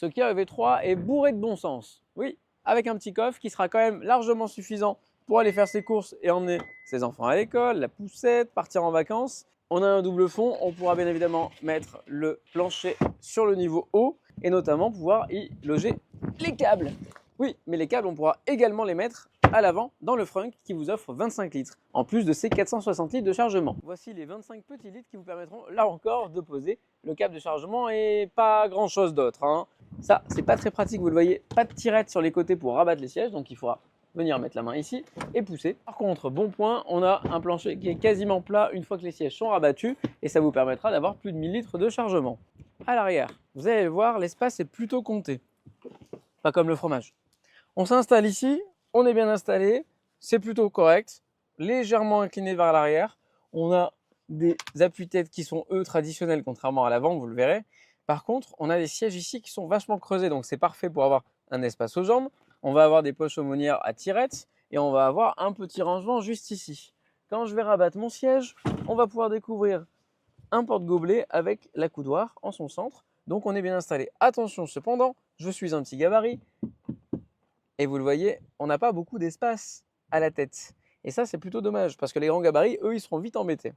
Ce Kia EV3 est bourré de bon sens. Oui, avec un petit coffre qui sera quand même largement suffisant pour aller faire ses courses et emmener ses enfants à l'école, la poussette, partir en vacances. On a un double fond, on pourra bien évidemment mettre le plancher sur le niveau haut et notamment pouvoir y loger les câbles. Oui, mais les câbles, on pourra également les mettre à l'avant dans le frunk qui vous offre 25 litres, en plus de ses 460 litres de chargement. Voici les 25 petits litres qui vous permettront, là encore, de poser le câble de chargement et pas grand chose d'autre, hein. Ça, c'est pas très pratique, vous le voyez, pas de tirette sur les côtés pour rabattre les sièges, donc il faudra venir mettre la main ici et pousser. Par contre, bon point, on a un plancher qui est quasiment plat une fois que les sièges sont rabattus et ça vous permettra d'avoir plus de 1000 litres de chargement. À l'arrière, vous allez le voir, l'espace est plutôt compté, pas comme le fromage. On s'installe ici, on est bien installé, c'est plutôt correct, légèrement incliné vers l'arrière. On a des appuis-têtes qui sont eux traditionnels contrairement à l'avant, vous le verrez. Par contre, on a des sièges ici qui sont vachement creusés, donc c'est parfait pour avoir un espace aux jambes. On va avoir des poches aumônières à tirettes et on va avoir un petit rangement juste ici. Quand je vais rabattre mon siège, on va pouvoir découvrir un porte-gobelet avec l'accoudoir en son centre. Donc on est bien installé. Attention cependant, je suis un petit gabarit. Et vous le voyez, on n'a pas beaucoup d'espace à la tête. Et ça, c'est plutôt dommage parce que les grands gabarits, eux, ils seront vite embêtés.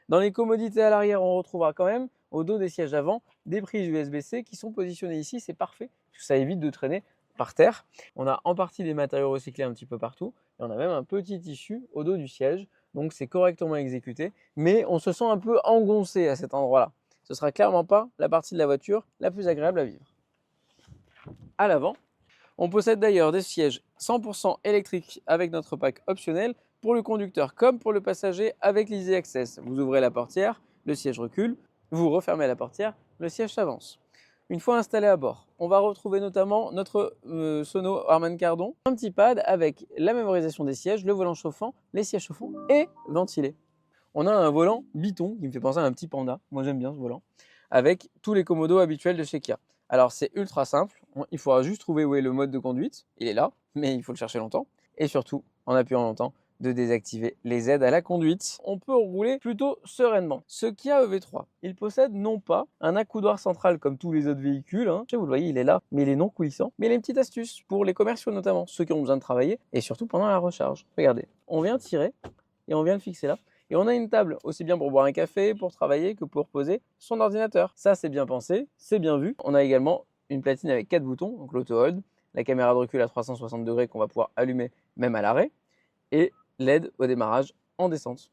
Dans les commodités à l'arrière, on retrouvera quand même, au dos des sièges avant, des prises USB-C qui sont positionnées ici. C'est parfait parce que ça évite de traîner par terre. On a en partie des matériaux recyclés un petit peu partout. Et on a même un petit tissu au dos du siège. Donc, c'est correctement exécuté. Mais on se sent un peu engoncé à cet endroit-là. Ce sera clairement pas la partie de la voiture la plus agréable à vivre. À l'avant, on possède d'ailleurs des sièges 100% électriques avec notre pack optionnel pour le conducteur comme pour le passager avec l'Easy Access. Vous ouvrez la portière, le siège recule, vous refermez la portière, le siège s'avance. Une fois installé à bord, on va retrouver notamment notre Sono Harman Kardon, un petit pad avec la mémorisation des sièges, le volant chauffant, les sièges chauffants et ventilés. On a un volant Biton qui me fait penser à un petit panda, moi j'aime bien ce volant, avec tous les commodos habituels de chez Kia. Alors c'est ultra simple, il faudra juste trouver où est le mode de conduite, il est là, mais il faut le chercher longtemps. Et surtout, en appuyant longtemps, de désactiver les aides à la conduite. On peut rouler plutôt sereinement. Ce Kia EV3, il possède non pas un accoudoir central comme tous les autres véhicules, hein. Vous le voyez, il est là, mais il est non coulissant. Mais il a une petite astuce pour les commerciaux notamment, ceux qui ont besoin de travailler, et surtout pendant la recharge. Regardez, on vient tirer et on vient le fixer là. Et on a une table aussi bien pour boire un café, pour travailler que pour poser son ordinateur. Ça, c'est bien pensé, c'est bien vu. On a également une platine avec 4 boutons, donc l'auto-hold, la caméra de recul à 360 degrés qu'on va pouvoir allumer même à l'arrêt, et l'aide au démarrage en descente.